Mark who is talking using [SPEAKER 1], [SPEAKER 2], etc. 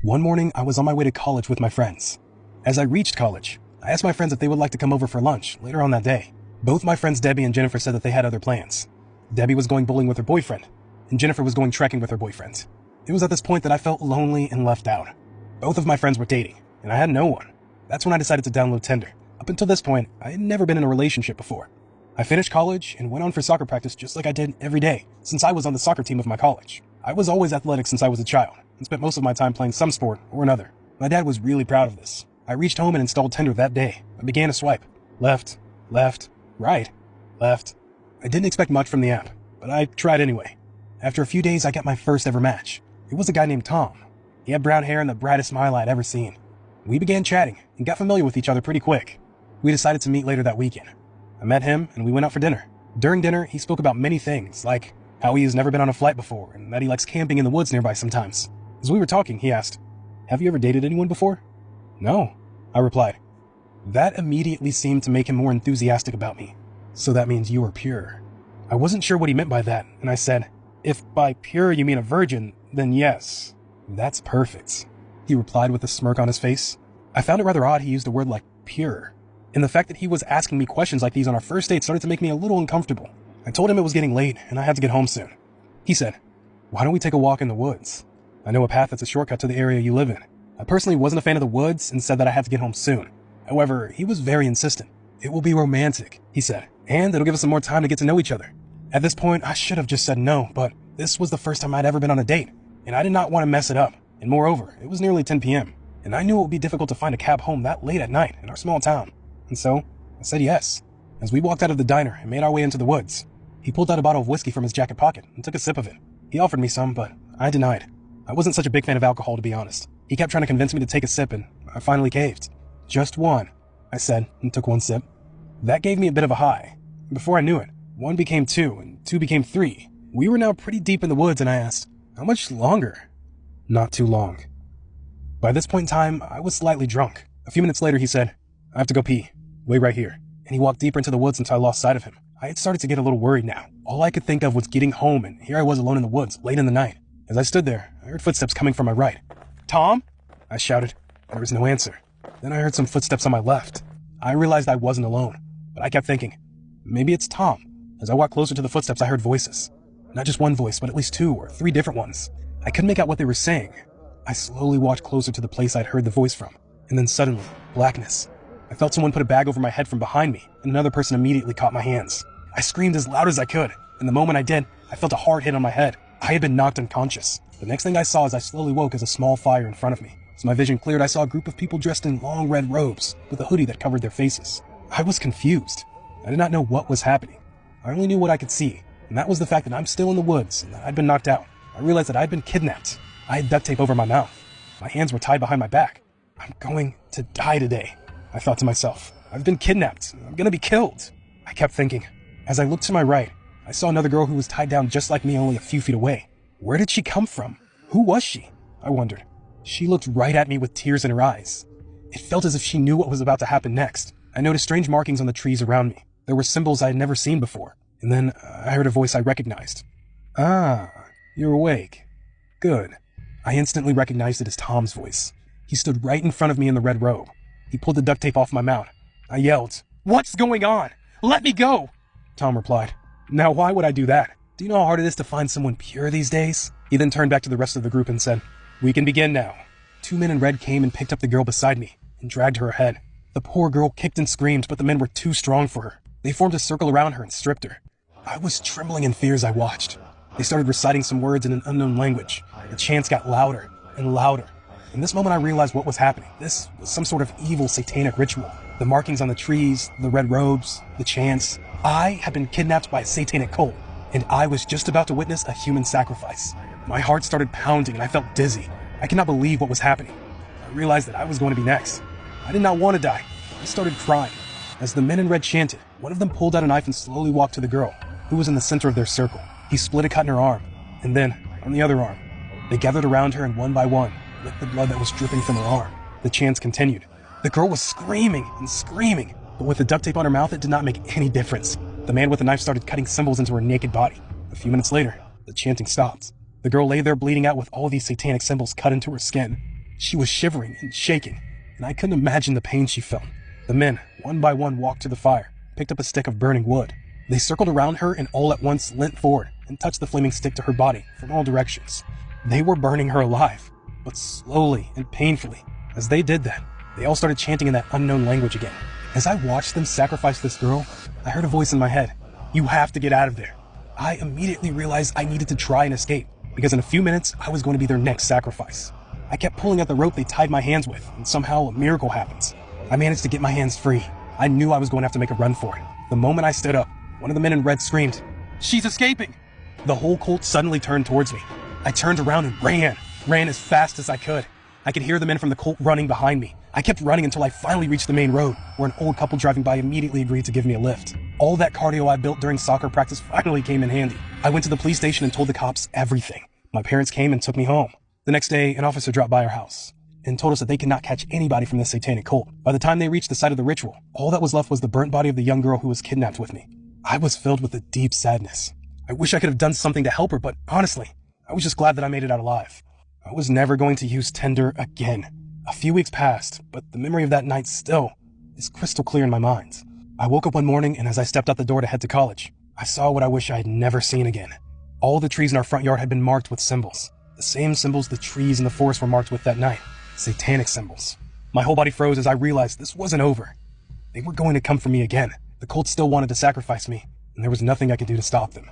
[SPEAKER 1] One morning, I was on my way to college with my friends. As I reached college, I asked my friends if they would like to come over for lunch later on that day. Both my friends Debbie and Jennifer said that they had other plans. Debbie was going bowling with her boyfriend, and Jennifer was going trekking with her boyfriend. It was at this point that I felt lonely and left out. Both of my friends were dating, and I had no one. That's when I decided to download Tinder. Up until this point, I had never been in a relationship before. I finished college and went on for soccer practice just like I did every day, since I was on the soccer team of my college. I was always athletic since I was a child, and spent most of my time playing some sport or another. My dad was really proud of this. I reached home and installed Tinder that day. I began to swipe. Left, right, left. I didn't expect much from the app, but I tried anyway. After a few days, I got my first ever match. It was a guy named Tom. He had brown hair and the brightest smile I'd ever seen. We began chatting and got familiar with each other pretty quick. We decided to meet later that weekend. I met him and we went out for dinner. During dinner, he spoke about many things, like how he has never been on a flight before and that he likes camping in the woods nearby sometimes. As we were talking, he asked, "Have you ever dated anyone before?" "No," I replied. That immediately seemed to make him more enthusiastic about me. "So that means you are pure." I wasn't sure what he meant by that, and I said, "If by pure you mean a virgin, then yes." "That's perfect," he replied with a smirk on his face. I found it rather odd he used a word like pure, and the fact that he was asking me questions like these on our first date started to make me a little uncomfortable. I told him it was getting late and I had to get home soon. He said, "Why don't we take a walk in the woods? I know a path that's a shortcut to the area you live in." I personally wasn't a fan of the woods and said that I had to get home soon. However, he was very insistent. "It will be romantic," he said, "and it'll give us some more time to get to know each other." At this point, I should have just said no, but this was the first time I'd ever been on a date, and I did not want to mess it up. And moreover, it was nearly 10 p.m., and I knew it would be difficult to find a cab home that late at night in our small town. And so, I said yes. As we walked out of the diner and made our way into the woods, he pulled out a bottle of whiskey from his jacket pocket and took a sip of it. He offered me some, but I denied. I wasn't such a big fan of alcohol, to be honest. He kept trying to convince me to take a sip, and I finally caved. "Just one," I said, and took one sip. That gave me a bit of a high. Before I knew it, one became two, and two became three. We were now pretty deep in the woods, and I asked, "How much longer?" "Not too long." By this point in time, I was slightly drunk. A few minutes later, he said, "I have to go pee. Wait right here." And he walked deeper into the woods until I lost sight of him. I had started to get a little worried now. All I could think of was getting home, and here I was alone in the woods, late in the night. As I stood there, I heard footsteps coming from my right. "Tom?" I shouted. There was no answer. Then I heard some footsteps on my left. I realized I wasn't alone, but I kept thinking, maybe it's Tom. As I walked closer to the footsteps, I heard voices. Not just one voice, but at least two or three different ones. I couldn't make out what they were saying. I slowly walked closer to the place I'd heard the voice from, and then suddenly, blackness. I felt someone put a bag over my head from behind me, and another person immediately caught my hands. I screamed as loud as I could, and the moment I did, I felt a hard hit on my head. I had been knocked unconscious. The next thing I saw as I slowly woke is a small fire in front of me. As my vision cleared, I saw a group of people dressed in long red robes, with a hoodie that covered their faces. I was confused. I did not know what was happening. I only knew what I could see, and that was the fact that I'm still in the woods, and that I'd been knocked out. I realized that I'd been kidnapped. I had duct tape over my mouth. My hands were tied behind my back. "I'm going to die today," I thought to myself. "I've been kidnapped. I'm gonna be killed." I kept thinking. As I looked to my right, I saw another girl who was tied down just like me, only a few feet away. Where did she come from? Who was she? I wondered. She looked right at me with tears in her eyes. It felt as if she knew what was about to happen next. I noticed strange markings on the trees around me. There were symbols I had never seen before. And then I heard a voice I recognized. "Ah, you're awake. Good." I instantly recognized it as Tom's voice. He stood right in front of me in the red robe. He pulled the duct tape off my mouth. I yelled, "What's going on? Let me go!" Tom replied, "Now why would I do that? Do you know how hard it is to find someone pure these days?" He then turned back to the rest of the group and said, "We can begin now." Two men in red came and picked up the girl beside me and dragged her ahead. The poor girl kicked and screamed, but the men were too strong for her. They formed a circle around her and stripped her. I was trembling in fear as I watched. They started reciting some words in an unknown language. The chants got louder and louder. In this moment, I realized what was happening. This was some sort of evil satanic ritual. The markings on the trees, the red robes, the chants. I had been kidnapped by a satanic cult, and I was just about to witness a human sacrifice. My heart started pounding and I felt dizzy. I could not believe what was happening. I realized that I was going to be next. I did not want to die. I started crying. As the men in red chanted, one of them pulled out a knife and slowly walked to the girl, who was in the center of their circle. He split a cut in her arm, and then, on the other arm, they gathered around her and one by one, licked the blood that was dripping from her arm. The chants continued. The girl was screaming and screaming, but with the duct tape on her mouth, it did not make any difference. The man with the knife started cutting symbols into her naked body. A few minutes later, the chanting stopped. The girl lay there bleeding out with all these satanic symbols cut into her skin. She was shivering and shaking, and I couldn't imagine the pain she felt. The men, one by one, walked to the fire, picked up a stick of burning wood. They circled around her and all at once leant forward and touched the flaming stick to her body from all directions. They were burning her alive, but slowly and painfully. As they did that, they all started chanting in that unknown language again. As I watched them sacrifice this girl, I heard a voice in my head. You have to get out of there. I immediately realized I needed to try and escape, because in a few minutes, I was going to be their next sacrifice. I kept pulling at the rope they tied my hands with, and somehow a miracle happens. I managed to get my hands free. I knew I was going to have to make a run for it. The moment I stood up, one of the men in red screamed, "She's escaping!" The whole cult suddenly turned towards me. I turned around and ran as fast as I could. I could hear the men from the cult running behind me. I kept running until I finally reached the main road, where an old couple driving by immediately agreed to give me a lift. All that cardio I built during soccer practice finally came in handy. I went to the police station and told the cops everything. My parents came and took me home. The next day, an officer dropped by our house and told us that they could not catch anybody from the satanic cult. By the time they reached the site of the ritual, all that was left was the burnt body of the young girl who was kidnapped with me. I was filled with a deep sadness. I wish I could have done something to help her, but honestly, I was just glad that I made it out alive. I was never going to use Tinder again. A few weeks passed, but the memory of that night still is crystal clear in my mind. I woke up one morning, and as I stepped out the door to head to college, I saw what I wish I had never seen again. All the trees in our front yard had been marked with symbols. The same symbols the trees in the forest were marked with that night. Satanic symbols. My whole body froze as I realized this wasn't over. They were going to come for me again. The cult still wanted to sacrifice me, and there was nothing I could do to stop them.